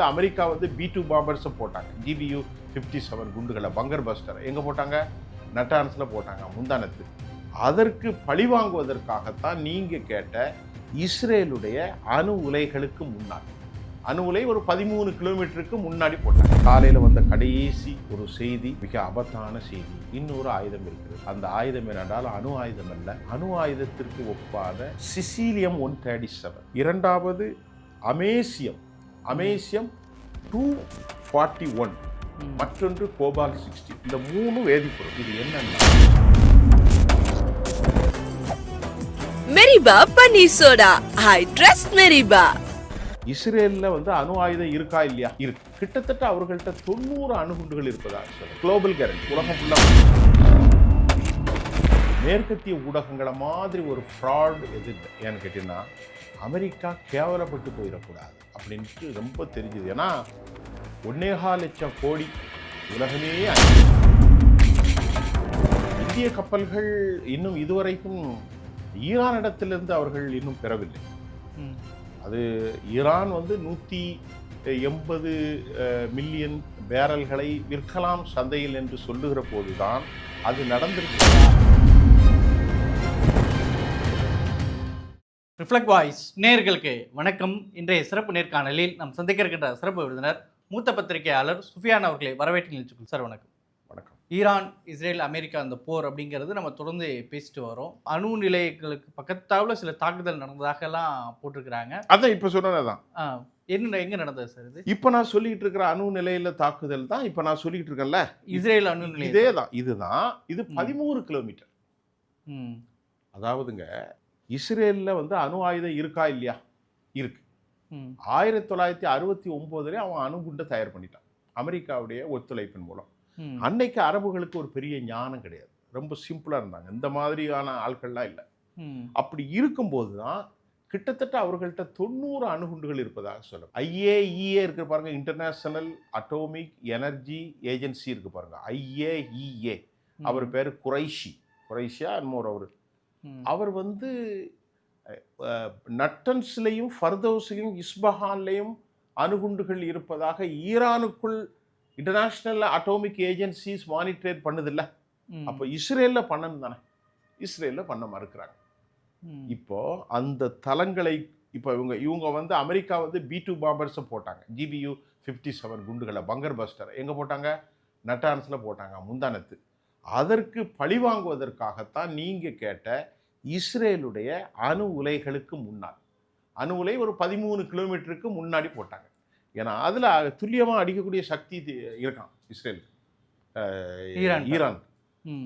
America வந்து B2 பாம்பர்ஸை போட்டாங்க. GBU-57 குண்டுகளை பங்கர் பஸ்டர் எங்கே போட்டாங்க? நட்டான்ஸில் போட்டாங்க முந்தானத்து. அதற்கு பழிவாங்குவதற்காகத்தான் நீங்கள் கேட்ட இஸ்ரேலுடைய அணு உலைகளுக்கு முன்னாடி, அணு உலை ஒரு 13 கிலோமீட்டருக்கு முன்னாடி போட்டாங்க. காலையில் வந்த கடைசி ஒரு செய்தி, மிக ஆபத்தான செய்தி. இன்னொரு ஆயுதம் இருக்கிறது. அந்த ஆயுதம் என்னென்றால் அணு ஆயுதம் அல்ல, அணு ஆயுதத்திற்கு ஒப்பாத சிசீலியம் 137. இரண்டாவது அமேசியம் 241, மற்றொன்று கோபால் 60. இந்த 3 வேதிப்பொருள். இது என்னன்னா மெரிபா பன்னீர் சோடா. I trust மெரிபா. இஸ்ரேலில் வந்து அணு ஆயுதம் இருக்கா இல்லையா? இருக்கு. கிட்டத்தட்ட அவர்கள்ட்ட 90 அணுகுண்டுகள் இருப்பதா குளோபல் கேரண்டி. உலகம் ஃபுல்லாக மேற்கத்திய ஊடகங்களை மாதிரி ஒரு ஃப்ராட் எது இல்லை. ஏன்னு கேட்டீங்கன்னா, அமெரிக்கா கேவலப்பட்டு போயிடக்கூடாது அப்படின்ட்டு ரொம்ப தெரிஞ்சுது. ஏன்னா 1.25 லட்சம் கோடி உலகமே இந்திய கப்பல்கள் இன்னும் இதுவரைக்கும் ஈரானிடத்திலிருந்து அவர்கள் இன்னும் பெறவில்லை. அது ஈரான் வந்து 180 மில்லியன் பேரல்களை விற்கலாம் சந்தையில் என்று சொல்லுகிற போதுதான் அது நடந்திருக்கிறது. ரிஃப்ளெக்ட் வாய்ஸ் நேயர்களுக்கு வணக்கம். இன்றைய சிறப்பு நேர்காணலில் நாம் சந்திக்க இருக்கின்ற சிறப்பு விருந்தினர் மூத்த பத்திரிகையாளர் சுஃபியான் அவர்களை வரவேற்று நிகழ்ச்சிக்கும். சார் வணக்கம். வணக்கம். ஈரான், இஸ்ரேல், அமெரிக்கா அந்த போர் அப்படிங்கிறது நம்ம தொடர்ந்து பேசிட்டு வரோம். அணு நிலையங்களுக்கு பக்கத்தாவில் சில தாக்குதல் நடந்ததாகலாம் போட்டிருக்கிறாங்க. அதான் இப்போ சொன்னதான் எங்க நடந்தது சார் இது? இப்போ நான் சொல்லிட்டு இருக்கிற அணு நிலையில தாக்குதல் தான் இப்போ நான் சொல்லிட்டு இருக்கேன்ல, இஸ்ரேல் அணு நிலையம். இதே தான். இது 13 கிலோமீட்டர். அதாவதுங்க, இஸ்ரேலில் வந்து அணு ஆயுதம் இருக்கா இல்லையா? இருக்கு. 1969 அவன் அணுகுண்டை தயார் பண்ணிட்டான் அமெரிக்காவுடைய ஒத்துழைப்பின் மூலம். அன்னைக்கு அரபுகளுக்கு ஒரு பெரிய ஞானம் கிடையாது, ரொம்ப சிம்பிளா இருந்தாங்க. இந்த மாதிரியான ஆட்கள்லாம் இல்லை. அப்படி இருக்கும்போது தான் கிட்டத்தட்ட அவர்கள்ட்ட 90 அணுகுண்டுகள் இருப்பதாக சொல்லும். IAEA இருக்கு பாருங்க, இன்டர்நேஷனல் அட்டோமிக் எனர்ஜி ஏஜென்சி இருக்கு பாருங்க, IAEA. அவர் பேரு குரைஷியா என்னமோ அவர் வந்து நட்டன்ஸ்லையும் ஃபர்தௌஸ்லையும் இஸ்பஹான்லையும் அணுகுண்டுகள் இருப்பதாக ஈரானுக்குள் இன்டர்நேஷனல் அட்டோமிக் ஏஜென்சிஸ் மானிட்டர் பண்ணுதில்ல. அப்போ இஸ்ரேலில் பண்ணணும் தானே, இஸ்ரேலில் பண்ண மறுக்கிறாங்க. இப்போ அந்த தளங்களை இப்போ இவங்க வந்து அமெரிக்கா வந்து B2 பாம்பர்ஸை போட்டாங்க. GBU-57 குண்டுகளை பங்கர் பஸ்டர் எங்கே போட்டாங்க? நட்டான்ஸில் போட்டாங்க முந்தானத்து. அதற்கு பழிவாங்குவதற்காகத்தான் நீங்கள் கேட்ட இஸ்ரேலுடைய அணு உலைகளுக்கு முன்னால், அணு உலை ஒரு 13 கிலோமீட்டருக்கு முன்னாடி போட்டாங்க. ஏன்னா அதில் துல்லியமாக அடிக்கக்கூடிய சக்தி இருக்கான் இஸ்ரேலுக்கு. ஈரான்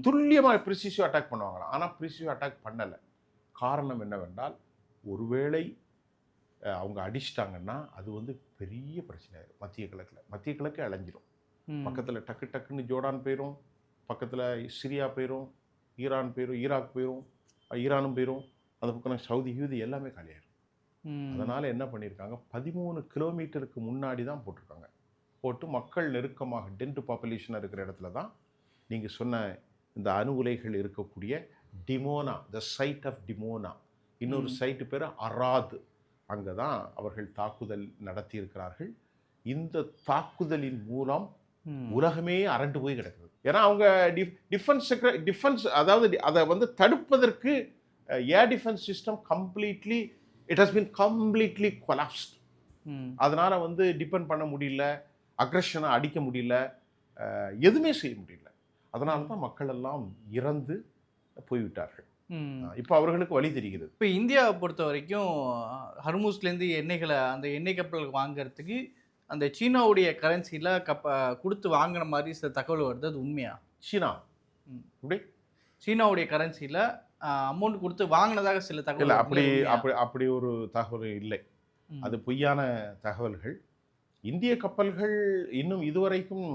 துல்லியமாக ப்ரிசிசிவ் அட்டாக் பண்ணுவாங்களாம். ஆனால் ப்ரிசிசிவ் அட்டாக் பண்ணலை. காரணம் என்னவென்றால், ஒருவேளை அவங்க அடிச்சிட்டாங்கன்னா அது வந்து பெரிய பிரச்சனை ஆயிடும். மத்திய கிழக்கு அலைஞ்சிடும். பக்கத்தில் டக்குன்னு ஜோர்டான் போயிடும், பக்கத்தில் சிரியா போயிடும், ஈரான் போயிடும், ஈராக் போயிடும், ஈரானும் போயிடும், அந்த பக்கம் சவுதி எல்லாமே காலியாயிடும். அதனால் என்ன பண்ணியிருக்காங்க, 13 கிலோமீட்டருக்கு முன்னாடி தான் போட்டிருக்காங்க. போட்டு மக்கள் நெருக்கமாக டென்ட் பாப்புலேஷன் இருக்கிற இடத்துல தான் நீங்கள் சொன்ன இந்த அணு உலைகள் இருக்கக்கூடிய Dimona, the side of Dimona, இன்னொரு சைட்டு பேர் அராத், அங்கே தான் அவர்கள் தாக்குதல் நடத்தியிருக்கிறார்கள். இந்த தாக்குதலின் மூலம் உலகமே அரண்டு போய் கிடக்குது. ஏன்னா அவங்க டிஃபென்ஸ் அதாவது அதை வந்து தடுப்பதற்கு air defence system it has been completely collapsed. அதனால வந்து டிபெண்ட் பண்ண முடியல, அக்ரஷனை அடிக்க முடியல, எதுவுமே செய்ய முடியல. அதனால தான் மக்கள் எல்லாம் இறந்து போய்விட்டார்கள். இப்போ அவர்களுக்கு வழி தெரிகிறது. இப்போ இந்தியாவை பொறுத்த வரைக்கும் ஹர்மூஸ்லேருந்து அந்த எண்ணெய் கப்பல் வாங்கிறதுக்கு அந்த சீனாவுடைய கரன்சியில் கொடுத்து வாங்கின மாதிரி சில தகவல் வருது. அது உண்மையா? சீனாவுடைய கரன்சியில் அமௌண்ட் கொடுத்து வாங்கினதாக சில தகவல் இல்லை. அப்படி ஒரு தகவல் இல்லை. அது பொய்யான தகவல்கள். இந்திய கப்பல்கள் இன்னும் இதுவரைக்கும்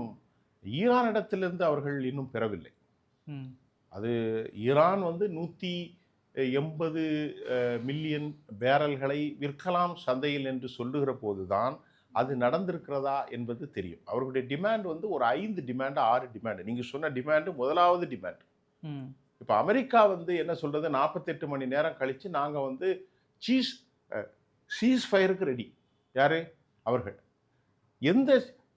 ஈரானிடத்திலிருந்து அவர்கள் இன்னும் பெறவில்லை. அது ஈரான் வந்து 180 மில்லியன் பேரல்களை விற்கலாம் சந்தையில் என்று சொல்லுகிற போதுதான் அது நடந்திருக்கிறதா என்பது தெரியும். அவர்களுடைய டிமாண்ட் வந்து ஒரு 5 டிமாண்டு 6 டிமாண்டு. நீங்கள் சொன்ன டிமாண்டு முதலாவது டிமாண்ட். இப்போ அமெரிக்கா வந்து என்ன சொல்கிறது, 48 மணி நேரம் கழித்து நாங்கள் வந்து சீஸ் ஃபயருக்கு ரெடி. யார்? அவர்கள். எந்த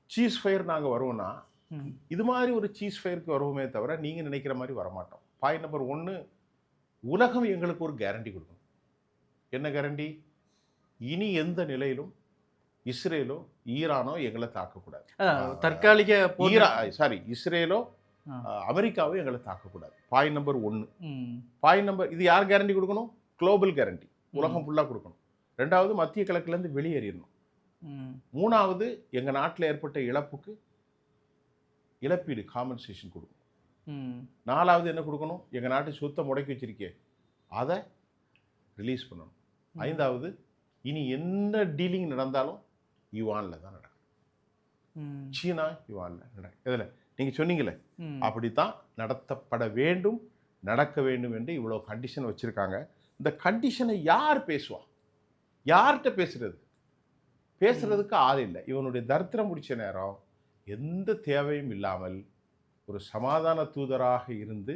சீஸ் ஃபயர் நாங்கள் வருவோம்னா ம். இது மாதிரி ஒரு சீஸ் ஃபயருக்கு வருவோமே தவிர நீங்கள் நினைக்கிற மாதிரி வரமாட்டோம். பாயிண்ட் நம்பர் 1, உலகம் எங்களுக்கு ஒரு கேரண்டி கொடுக்கணும். என்ன கேரண்டி? இனி எந்த நிலையிலும் இஸ்ரேலோ ஈரானோ எங்களை தாக்கக்கூடாது. தற்காலிக போர் இஸ்ரேலோ அமெரிக்காவோ எங்களை தாக்கக்கூடாது. Point number 1. ம். பாயிண்ட் நம்பர் இது யார் கேரண்டி கொடுக்கணும்? குளோபல் கேரண்டி, உலகம் ஃபுல்லாக கொடுக்கணும். 2வது மத்திய கிழக்குலேருந்து வெளியேறிடணும். ம். 3வது எங்கள் நாட்டில் ஏற்பட்ட இழப்புக்கு இழப்பீடு, காம்பன்சேஷன் கொடுக்கணும். ம். 4வது என்ன கொடுக்கணும்? எங்கள் நாட்டு சொத்தை முடக்கி வச்சிருக்கே அதை ரிலீஸ் பண்ணணும். 5வது இனி என்ன டீலிங் நடந்தாலும் யுவானில் தான் நடக்கும். ம். சீனா யுவானில் நடக்கும். இதில் நீங்கள் சொன்னீங்களே, ம். அப்படித்தான் நடத்தப்பட வேண்டும், நடக்க வேண்டும் என்று இவ்வளோ கண்டிஷன் வச்சுருக்காங்க. இந்த கண்டிஷனை யார் பேசுவா? யார்கிட்ட பேசுறது? பேசுறதுக்கு ஆள் இல்லை. இவனுடைய தரித்திரம் முடிச்ச நேரம் எந்த தேவையும் இல்லாமல் ஒரு சமாதான தூதராக இருந்து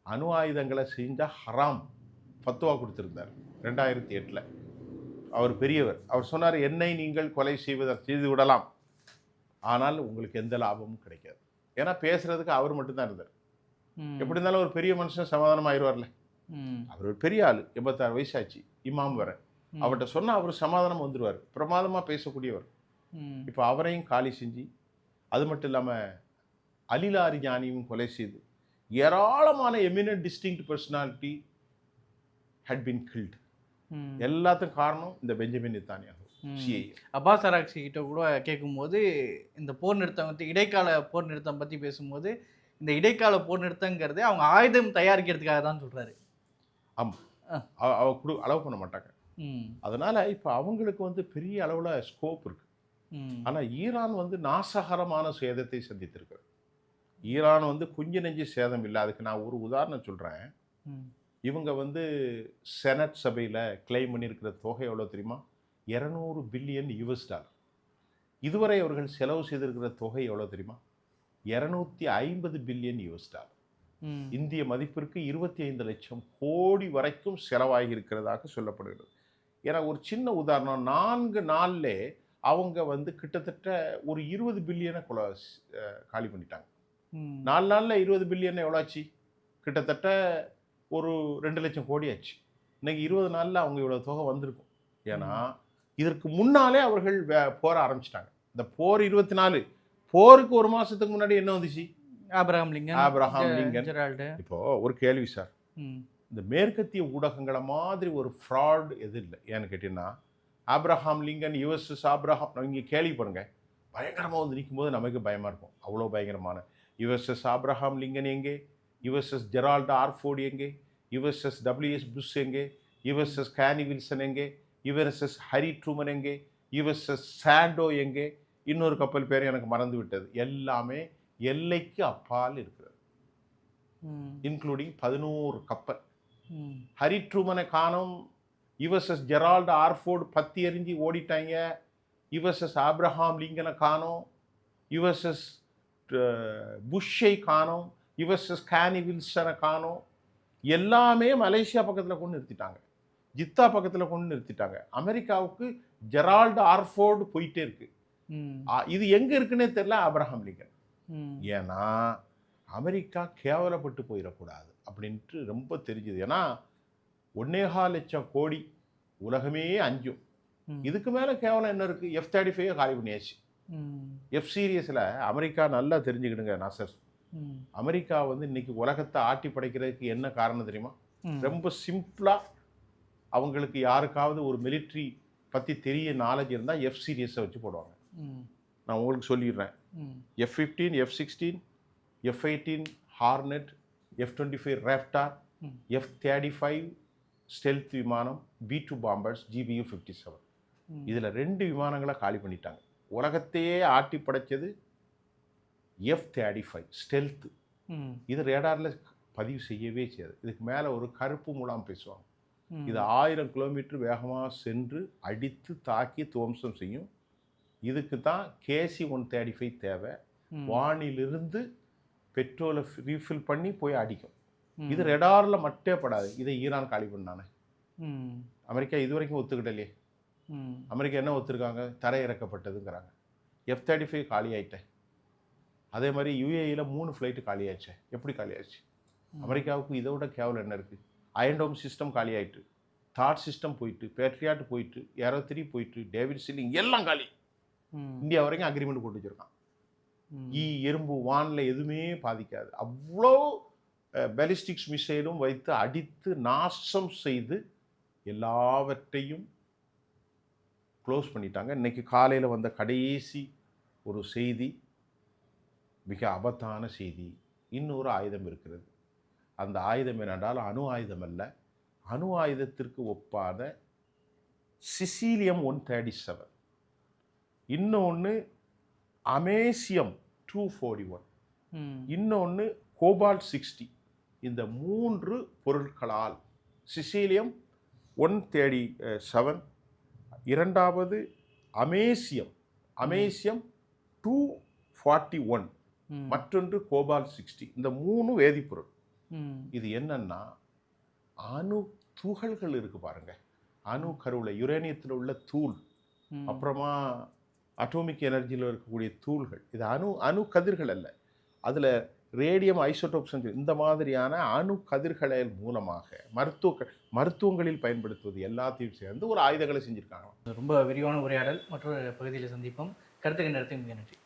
அணு ஆயுதங்களை செஞ்சால் ஹராம் ஃபத்வா கொடுத்துருந்தார் 2008. அவர் பெரியவர். அவர் சொன்னார், என்னை நீங்கள் கொலை செய்து விடலாம், ஆனால் உங்களுக்கு எந்த லாபமும் கிடைக்காது. ஏன்னா பேசுறதுக்கு அவர் மட்டும்தான் இருந்தார். எப்படி இருந்தாலும் ஒரு பெரிய மனுஷன் சமாதானம் ஆயிடுவார்ல. அவர் ஒரு பெரிய ஆள், 86 வயசாச்சு, இமாம் வர. அவர்கிட்ட சொன்னால் அவர் சமாதானம் வந்துடுவார். பிரமாதமாக பேசக்கூடியவர். இப்போ அவரையும் காலி செஞ்சு, அது மட்டும் இல்லாமல் அலிலாரி ஞானியும் கொலை செய்து ஏராளமான எமினன்ட் டிஸ்டிங்க்ட் பர்சனாலிட்டி ஹட் பின் கில்ட். எல்லாத்துக்கும் காரணம் இந்த பெஞ்சமின் நெத்தன்யாஹூ. அப்பாஸ் அராக்சி கிட்ட கூட கேட்கும்போது இந்த போர் நிறுத்தம் வந்து இடைக்கால போர் நிறுத்தம் பற்றி பேசும்போது இந்த இடைக்கால போர் நிறுத்தங்கிறது அவங்க ஆயுதம் தயாரிக்கிறதுக்காக தான் சொல்கிறாரு. ஆமாம், அலோவ் பண்ண மாட்டாங்க. அதனால் இப்போ அவங்களுக்கு வந்து பெரிய அளவில் ஸ்கோப் இருக்குது. ஆனால் ஈரான் வந்து நாசகரமான சேதத்தை சந்தித்திருக்கிறது. ஈரான் வந்து கொஞ்ச நெஞ்சு சேதம் இல்லை. அதுக்கு நான் ஒரு உதாரணம் சொல்கிறேன். இவங்க வந்து செனட் சபையில் கிளைம் பண்ணியிருக்கிற தொகை எவ்வளோ தெரியுமா? 200 பில்லியன் US டாலர். இதுவரை அவர்கள் செலவு செய்திருக்கிற தொகை எவ்வளோ தெரியுமா? 250 பில்லியன் US டாலர். இந்திய மதிப்பிற்கு 25 லட்சம் கோடி வரைக்கும் செலவாகி இருக்கிறதாக சொல்லப்படுகிறது. ஏன்னா ஒரு சின்ன உதாரணம், 4 நாளில் அவங்க வந்து கிட்டத்தட்ட ஒரு 20 பில்லியனை காலி பண்ணிட்டாங்க. 4 நாளில் 20 பில்லியன் எவ்வளோ ஆச்சு? கிட்டத்தட்ட ஒரு 2 லட்சம் கோடி ஆச்சு. இன்னைக்கு 20 நாளில் அவங்க இவ்வளோ தொகை வந்திருக்கும். ஏன்னா இதற்கு முன்னாலே அவர்கள் போர ஆரம்பிச்சிட்டாங்க. இந்த போர் 24, போருக்கு ஒரு மாதத்துக்கு முன்னாடி என்ன வந்துச்சு? Abraham Lincoln. இப்போ ஒரு கேள்வி சார், இந்த மேற்கத்திய ஊடகங்களை மாதிரி ஒரு ஃப்ராட் எது இல்லை. ஏன்னு கேட்டீங்கன்னா, ஆப்ரஹாம் லிங்கன், USS ஆப்ரஹாம், இங்கே கேள்விப்படுங்க, பயங்கரமாக வந்து நிற்கும் போது நமக்கு பயமாக இருக்கும். அவ்வளோ பயங்கரமான USS ஆப்ரஹாம் லிங்கன் எங்கே? USS ஜெரால்ட் ஆர்ஃபோர்டு எங்கே? USS WS புஷ் எங்கே? USS கேனி வில்சன் எங்கே? USS ஹரி ட்ரூமன் எங்கே? USS சாண்டோ எங்கே? இன்னொரு கப்பல் பேர் எனக்கு மறந்து விட்டது. எல்லாமே எல்லைக்கு அப்பால் இருக்கிறது, இன்க்ளூடிங் 11 கப்பல். ஹரி ட்ரூமனை காணோம். USS ஜெரால்ட் ஆர்ஃபோர்டு பத்தி எறிஞ்சி ஓடிட்டாங்க. USS ஆப்ரஹாம் லிங்கனை காணோம். USS புஷ்ஷை காணோம். USS கேனி வில்சனை காணோம். எல்லாமே மலேசியா பக்கத்தில் கொண்டு நிறுத்திட்டாங்க, ஜித்தா பக்கத்தில் கொண்டு நிறுத்திட்டாங்க. அமெரிக்காவுக்கு ஜெரால்ட் ஆர்ஃபோர்டு போயிட்டே இருக்கு. இது எங்கே இருக்குன்னே தெரியல ஆப்ரஹாம் லிங்கன். ஏன்னா அமெரிக்கா கேவலப்பட்டு போயிடக்கூடாது அப்படின்ட்டு ரொம்ப தெரிஞ்சுது. ஏன்னா 1.25 லட்சம் கோடி உலகமே அஞ்சும். இதுக்கு மேலே கேவலம் என்ன இருக்குது? F-35 காலி பண்ணியாச்சு. F சீரியஸில் அமெரிக்கா நல்லா தெரிஞ்சுக்கிடுங்க நாசர். அமெரிக்கா வந்து இன்னைக்கு உலகத்தை ஆட்டி படைக்கிறதுக்கு என்ன காரணம் தெரியுமா? ரொம்ப சிம்பிளாக, அவங்களுக்கு யாருக்காவது ஒரு மிலிட்ரி பற்றி தெரிய நாலேஜ் இருந்தால் F சீரியஸை வச்சு போடுவாங்க. நான் உங்களுக்கு சொல்லிடுறேன். F-15, F-16, F-18 hornet, F-25 Raptor, F-35 stealth விமானம், B-2 பாம்பர்ஸ், GBU-57. இதில் 2 விமானங்களை காலி பண்ணிட்டாங்க. உலகத்தையே ஆட்டி படைச்சது F-35 ஸ்டெல்த்து. இது ரேடாரில் பதிவு செய்யவே செய்யாது. இதுக்கு மேலே ஒரு கருப்பு முலாம் பேசுவாங்க. இது 1000 கிலோமீட்டர் வேகமாக சென்று அடித்து தாக்கி துவம்சம் செய்யும். இதுக்கு தான் KC-135 தேவை. வானிலிருந்து பெட்ரோலை ரீஃபில் பண்ணி போய் அடிக்கும். இது ரெடாரில் மட்டே படாது. இதை ஈரான் காலி பண்ணானே. அமெரிக்கா இது வரைக்கும் ஒத்துக்கிட்டலையே. அமெரிக்கா என்ன ஒத்துருக்காங்க? தரை இறக்கப்பட்டதுங்கிறாங்க. F-35 காலி ஆயிட்டேன். அதே மாதிரி UAEல 3 ஃப்ளைட்டு காலி ஆயிடுச்சு. எப்படி காலி ஆயிடுச்சு? அமெரிக்காவுக்கு இதை விட கேவலம் என்ன இருக்குது? அயன்டோம் சிஸ்டம் காலி ஆயிட்டு, தாட் சிஸ்டம் போயிட்டு, பேட்ரியாட் போயிட்டு, ஏரோ3 போயிட்டு, டேவிட் சில்லிங் எல்லாம் காலி. இந்தியா வரைக்கும் அக்ரிமெண்ட் போட்டு வச்சிருக்கான். எறும்பு வானில் எதுவுமே பாதிக்காது. அவ்வளோ பேலிஸ்டிக்ஸ் மிசைலும் வைத்து அடித்து நாசம் செய்து எல்லாவற்றையும் க்ளோஸ் பண்ணிட்டாங்க. இன்னைக்கு காலையில் வந்த கடைசி ஒரு செய்தி மிக ஆபத்தான செய்தி. இன்னொரு ஆயுதம் இருக்கிறது. அந்த ஆயுதம் என்னென்றால் அணு ஆயுதம் அல்ல, அணு ஆயுதத்திற்கு ஒப்பான சிசீலியம் 137, இன்னொன்று அமேசியம் 241, இன்னொன்று கோபால்ட் 60. இந்த 3 பொருட்களால் சிசீலியம் 137, இரண்டாவது அமேசியம் 241, மற்றொன்று கோபால்ட் 60. இந்த 3 வேதிப்பொருள். இது என்னன்னா அணு துகள்கள் இருக்கு பாருங்க, அணு கருவில் யுரேனியத்தில் உள்ள தூள், அப்புறமா அட்டோமிக் எனர்ஜியில் இருக்கக்கூடிய தூள்கள். இது அணு கதிர்கள் அல்ல, அதில் ரேடியம் ஐசோடோப்ஸ் இந்த மாதிரியான அணு கதிர்களின் மூலமாக மருத்துவங்களில் பயன்படுத்துவது எல்லாத்தையும் சேர்ந்து ஒரு ஆயுதங்களை செஞ்சுருக்காங்க. ரொம்ப விரிவான உரையாடல். மற்றொரு பகுதியில் சந்திப்போம். கருத்துக்கு நேரத்தை மிக நன்றி.